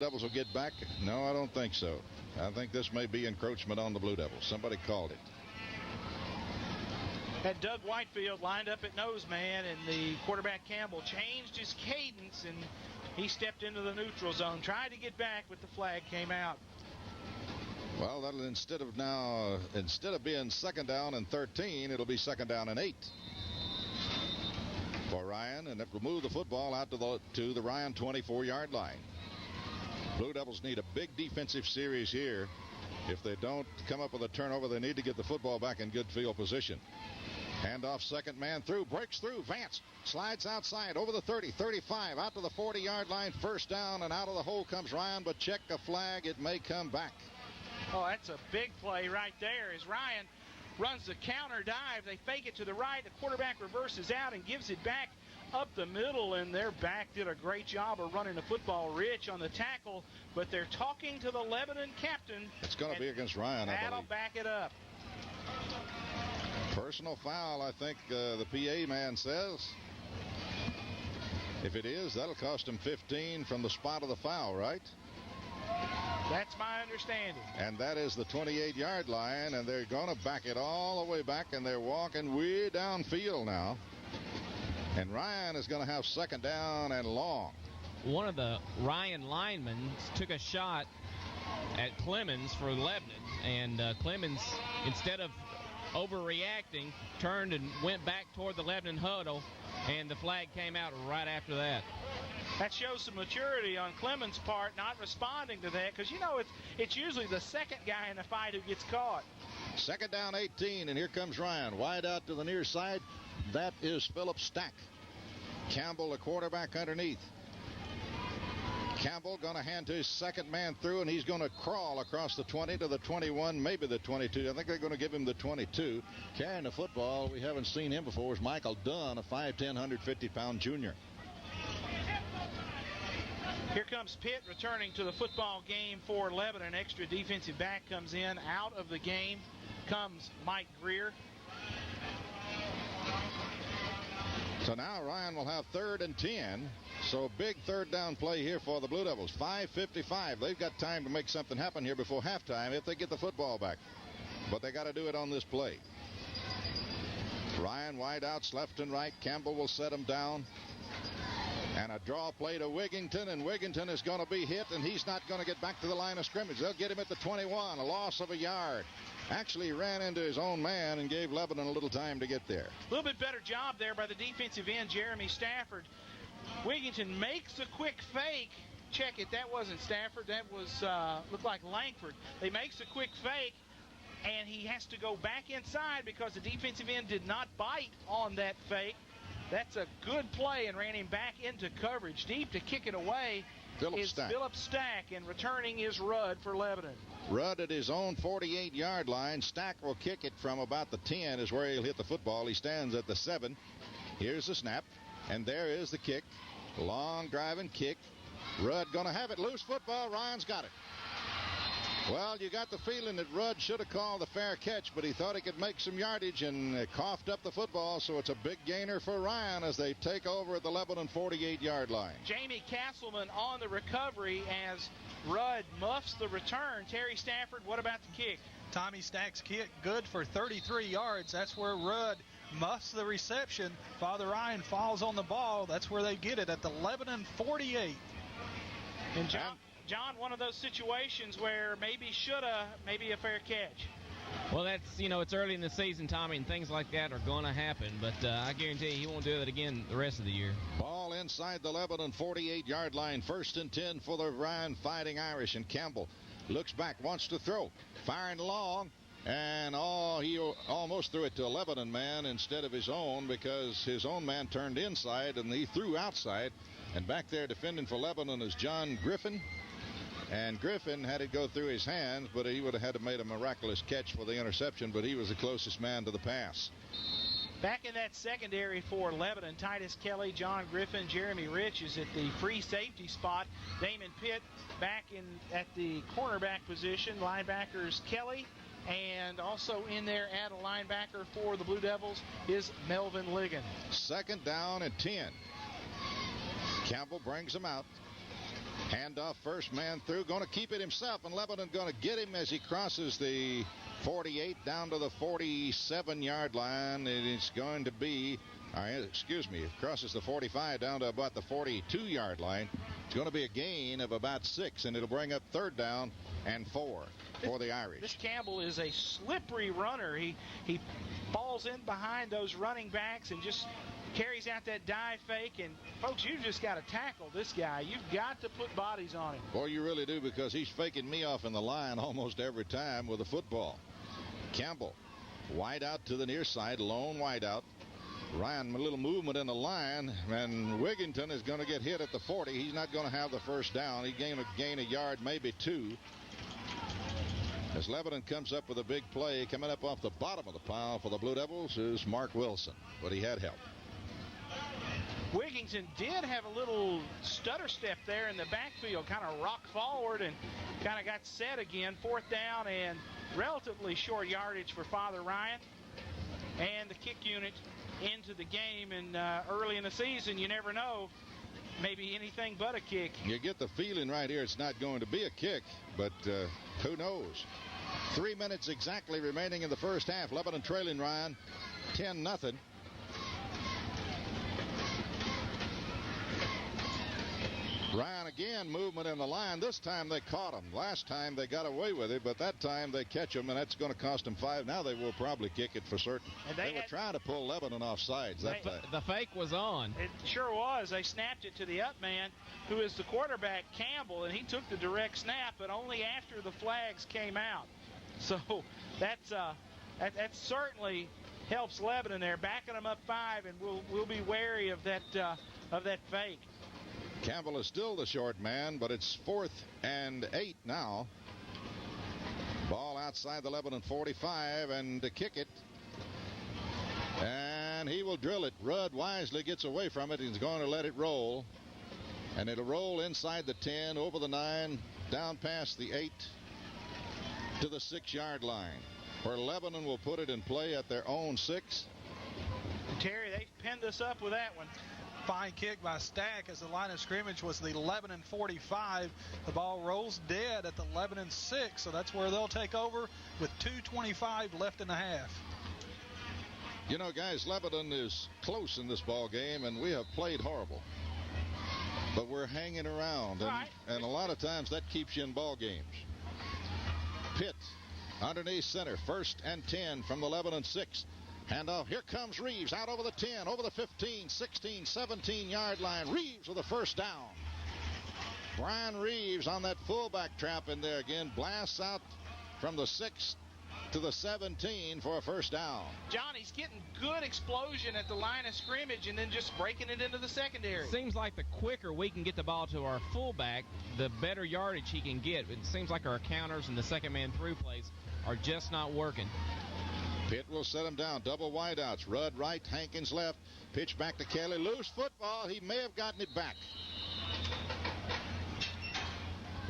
Devils will get back? No, I don't think so. I think this may be encroachment on the Blue Devils. Somebody called it. Had Doug Whitefield lined up at noseman, and the quarterback Campbell changed his cadence, and he stepped into the neutral zone, tried to get back, but the flag came out. Well, that'll instead of being second down and 13, it'll be second down and 8 for Ryan, and it will move the football out to the Ryan 24-yard line. Blue Devils need a big defensive series here. If they don't come up with a turnover, they need to get the football back in good field position. Handoff, second man through, breaks through. Vance slides outside over the 30, 35, out to the 40-yard line. First down, and out of the hole comes Ryan, but check a flag. It may come back. Oh, that's a big play right there as Ryan runs the counter dive. They fake it to the right. The quarterback reverses out and gives it back up the middle, and their back did a great job of running the football. Rich on the tackle, but they're talking to the Lebanon captain. It's going to be against Ryan, I believe. That'll back it up. Personal foul, I think the PA man says. If it is, that'll cost him 15 from the spot of the foul, right? That's my understanding. And that is the 28-yard line, and they're going to back it all the way back, and they're walking way downfield now. And Ryan is going to have second down and long. One of the Ryan linemen took a shot at Clemens for Lebanon, and Clemens, instead of overreacting, turned and went back toward the Lebanon huddle, and the flag came out right after that. That shows some maturity on Clemens' part, not responding to that, because, you know, it's usually the second guy in the fight who gets caught. Second down 18, and here comes Ryan. Wide out to the near side. That is Philip Stack. Campbell, the quarterback, underneath. Campbell going to hand to his second man through, and he's going to crawl across the 20 to the 21, maybe the 22. I think they're going to give him the 22. Carrying the football, we haven't seen him before, is Michael Dunn, a 5'10", 150-pound junior. Here comes Pitt returning to the football game for Lebanon. Extra defensive back comes in. Out of the game comes Mike Greer. So now Ryan will have 3rd and 10. So big third down play here for the Blue Devils. 5:55. They've got time to make something happen here before halftime if they get the football back. But they got to do it on this play. Ryan wide outs left and right. Campbell will set him down. And a draw play to Wigington, and Wigington is going to be hit, and he's not going to get back to the line of scrimmage. They'll get him at the 21, a loss of a yard. Actually ran into his own man and gave Lebanon a little time to get there. A little bit better job there by the defensive end, Jeremy Stafford. Wigington makes a quick fake. Check it, that wasn't Stafford, that was looked like Langford. He makes a quick fake, and he has to go back inside because the defensive end did not bite on that fake. That's a good play and ran him back into coverage. Deep to kick it away is Philip Stack, and returning is Rudd for Lebanon. Rudd at his own 48-yard line. Stack will kick it from about the 10 is where he'll hit the football. He stands at the 7. Here's the snap, and there is the kick. Long driving kick. Rudd going to have it. Loose football. Ryan's got it. Well, you got the feeling that Rudd should have called the fair catch, but he thought he could make some yardage and coughed up the football, so it's a big gainer for Ryan as they take over at the Lebanon 48-yard line. Jamie Castleman on the recovery as Rudd muffs the return. Terry Stafford, what about the kick? Tommy Stack's kick, good for 33 yards. That's where Rudd muffs the reception. FatherRyan falls on the ball. That's where they get it at the Lebanon 48. And John, one of those situations where maybe maybe a fair catch. Well, that's, it's early in the season, Tommy, and things like that are going to happen. But I guarantee you he won't do it again the rest of the year. Ball inside the Lebanon 48-yard line. 1st and 10 for the Ryan Fighting Irish. And Campbell looks back, wants to throw. Firing long. And he almost threw it to a Lebanon man instead of his own because his own man turned inside and he threw outside. And back there defending for Lebanon is John Griffin. And Griffin had it go through his hands, but he would have had to made a miraculous catch for the interception, but he was the closest man to the pass. Back in that secondary for Lebanon, Titus Kelly, John Griffin, Jeremy Rich is at the free safety spot. Damon Pitt back at the cornerback position. Linebackers Kelly, and also in there at a linebacker for the Blue Devils is Melvin Ligon. 2nd down and 10. Campbell brings him out. Handoff, first man through, going to keep it himself, and Lebanon going to get him as he crosses the 48 down to the 47-yard line. And it's going to be, crosses the 45 down to about the 42-yard line. It's going to be a gain of about 6, and it'll bring up 3rd down and 4 for the Irish. This Campbell is a slippery runner. He falls in behind those running backs and just carries out that dive fake. And, folks, you've just got to tackle this guy. You've got to put bodies on him. Boy, you really do, because he's faking me off in the line almost every time with a football. Campbell, wide out to the near side, lone wide out. Ryan, a little movement in the line, and Wigginton is going to get hit at the 40. He's not going to have the first down. He gain a yard, maybe 2. As Lebanon comes up with a big play, coming up off the bottom of the pile for the Blue Devils is Mark Wilson, but he had help. Wigginton did have a little stutter step there in the backfield, kind of rocked forward and kind of got set again. 4th down and relatively short yardage for FatherRyan. And the kick unit into the game, and early in the season, you never know, maybe anything but a kick. You get the feeling right here it's not going to be a kick, but who knows. 3 minutes exactly remaining in the first half. Lebanon trailing Ryan 10-0. Ryan again, movement in the line. This time they caught him. Last time they got away with it, but that time they catch him, and that's going to cost them 5. Now they will probably kick it for certain. And they were trying to pull Lebanon off sides. The fake was on. It sure was. They snapped it to the up man, who is the quarterback, Campbell, and he took the direct snap, but only after the flags came out. So that certainly helps Lebanon there, backing them up 5, and we'll be wary of that fake. Campbell is still the short man, but it's 4th and 8 now. Ball outside the Lebanon 45, and to kick it. And he will drill it. Rudd wisely gets away from it. He's going to let it roll. And it'll roll inside the 10, over the 9, down past the 8 to the 6-yard line, where Lebanon will put it in play at their own 6. Terry, they've pinned us up with that one. Fine kick by Stack as the line of scrimmage was the Lebanon 45. The ball rolls dead at the Lebanon 6, so that's where they'll take over with 2:25 left in the half. You know, guys, Lebanon is close in this ball game, and we have played horrible. But we're hanging around, and a lot of times that keeps you in ball games. Pitt underneath center, 1st and 10 from the Lebanon 6. Handoff. Here comes Reeves out over the 10, over the 15, 16, 17-yard line. Reeves with a first down. Brian Reeves on that fullback trap in there again. Blasts out from the 6 to the 17 for a first down. John, he's getting good explosion at the line of scrimmage and then just breaking it into the secondary. Seems like the quicker we can get the ball to our fullback, the better yardage he can get. It seems like our counters and the second man through plays are just not working. Pitt will set him down. Double wideouts. Rudd right, Hankins left. Pitch back to Kelly. Loose football. He may have gotten it back.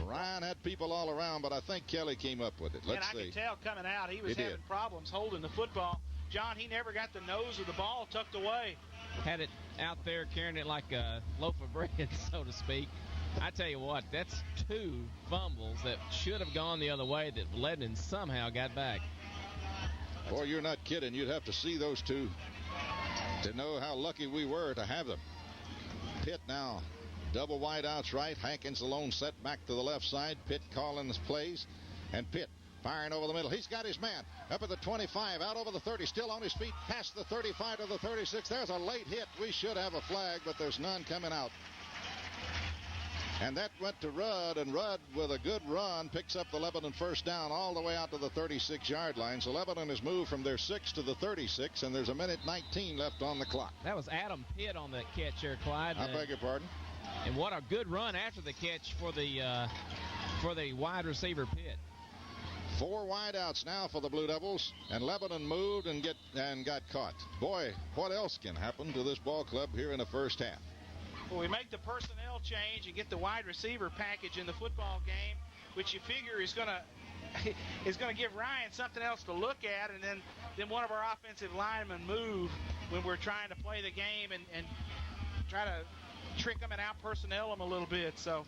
Ryan had people all around, but I think Kelly came up with it. Let's see. I could tell coming out he was having problems holding the football. John, he never got the nose of the ball tucked away. Had it out there carrying it like a loaf of bread, so to speak. I tell you what, that's 2 fumbles that should have gone the other way that Lebanon somehow got back. Boy, you're not kidding. You'd have to see those 2 to know how lucky we were to have them. Pitt now. Double wideouts right. Hankins alone set back to the left side. Pitt calling his plays. And Pitt firing over the middle. He's got his man up at the 25, out over the 30, still on his feet, past the 35 to the 36. There's a late hit. We should have a flag, but there's none coming out. And that went to Rudd, and Rudd, with a good run, picks up the Lebanon first down all the way out to the 36-yard line. So Lebanon has moved from their 6 to the 36, and there's a minute 19 left on the clock. That was Adam Pitt on that catch there, Clyde. I beg your pardon? And what a good run after the catch for the wide receiver Pitt. 4 wideouts now for the Blue Devils, and Lebanon moved and got caught. Boy, what else can happen to this ball club here in the first half? Well, we make the personnel change and get the wide receiver package in the football game, which you figure is going to give Ryan something else to look at, and then one of our offensive linemen move when we're trying to play the game and try to trick them and out-personnel them a little bit. So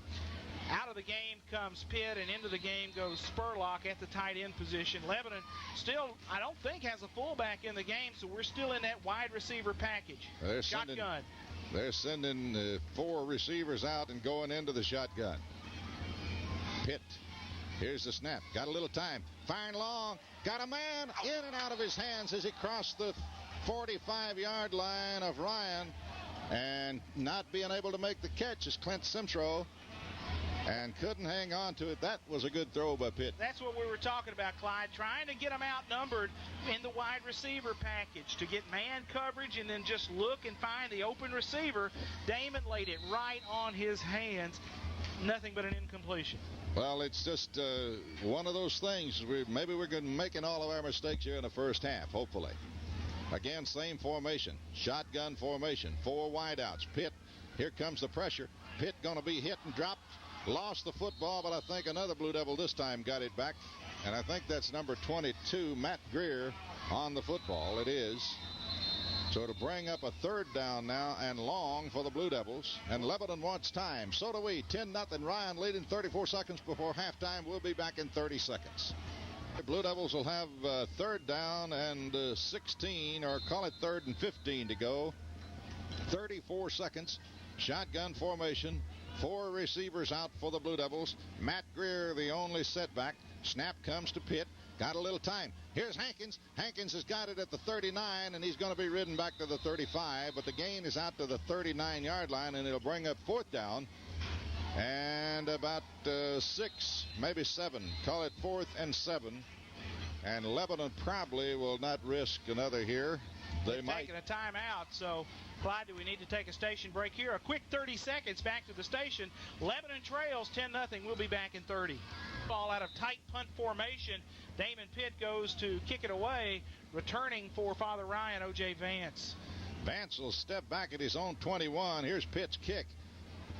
Out of the game comes Pitt, and into the game goes Spurlock at the tight end position. Lebanon still, I don't think, has a fullback in the game, so we're still in that wide receiver package. Shotgun. They're sending 4 receivers out and going into the shotgun. Pitt. Here's the snap. Got a little time. Firing long. Got a man in and out of his hands as he crossed the 45-yard line of Ryan. And not being able to make the catch is Clint Centro. And couldn't hang on to it. That was a good throw by Pitt. That's what we were talking about, Clyde. Trying to get them outnumbered in the wide receiver package to get man coverage and then just look and find the open receiver. Damon laid it right on his hands. Nothing but an incompletion. Well, it's just one of those things. Maybe we're going to be making all of our mistakes here in the first half, hopefully. Again, same formation. Shotgun formation. 4 wideouts. Pitt, here comes the pressure. Pitt going to be hit and dropped. Lost the football, but I think another Blue Devil this time got it back. And I think that's number 22, Matt Greer, on the football. It is. So to bring up a 3rd down now and long for the Blue Devils. And Lebanon wants time. So do we. 10-0. Ryan leading 34 seconds before halftime. We'll be back in 30 seconds. The Blue Devils will have 3rd down and 16, or call it 3rd and 15 to go. 34 seconds. Shotgun formation. 4 receivers out for the Blue Devils. Matt Greer, the only setback. Snap comes to Pitt. Got a little time. Here's Hankins. Hankins has got it at the 39, and he's going to be ridden back to the 35, but the gain is out to the 39-yard line, and it'll bring up 4th down. And about 6, maybe 7. Call it 4th and 7. And Lebanon probably will not risk another here. They might. Taking a timeout, so Clyde, do we need to take a station break here? A quick 30 seconds back to the station. Lebanon trails 10-0. We'll be back in 30. Ball out of tight punt formation. Damon Pitt goes to kick it away. Returning for Father Ryan, O.J. Vance. Vance will step back at his own 21. Here's Pitt's kick.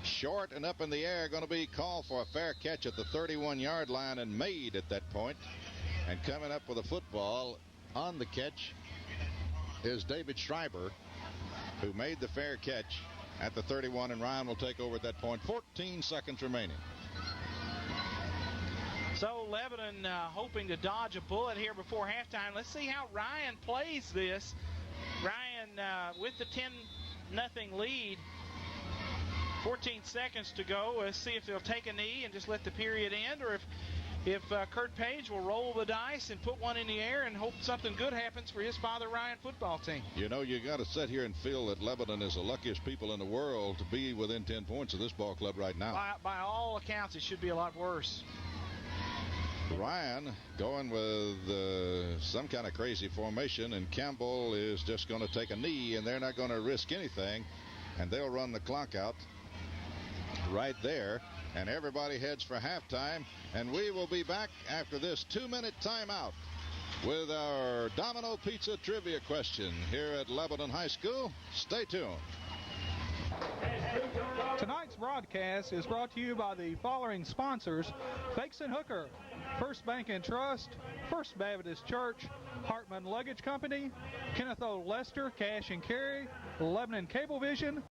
Short and up in the air, going to be called for a fair catch at the 31-yard line and made at that point. And coming up with a football on the catch is David Schreiber, who made the fair catch at the 31, and Ryan will take over at that point. 14 seconds remaining. So Lebanon hoping to dodge a bullet here before halftime. Let's see how Ryan plays this. Ryan with the 10-0 lead. 14 seconds to go. Let's see if they'll take a knee and just let the period end, or if Kurt Page will roll the dice and put one in the air and hope something good happens for his Father Ryan football team. You know, you got to sit here and feel that Lebanon is the luckiest people in the world to be within 10 points of this ball club right now. By all accounts, it should be a lot worse. Ryan going with some kind of crazy formation, and Campbell is just going to take a knee, and they're not going to risk anything, and they'll run the clock out right there, and everybody heads for halftime, and we will be back after this 2-minute timeout with our Domino Pizza trivia question here at Lebanon High School. Stay tuned. Tonight's broadcast is brought to you by the following sponsors: Fakes and Hooker, First Bank and Trust, First Baptist Church, Hartman Luggage Company, Kenneth O. Lester Cash and Carry, Lebanon Cablevision,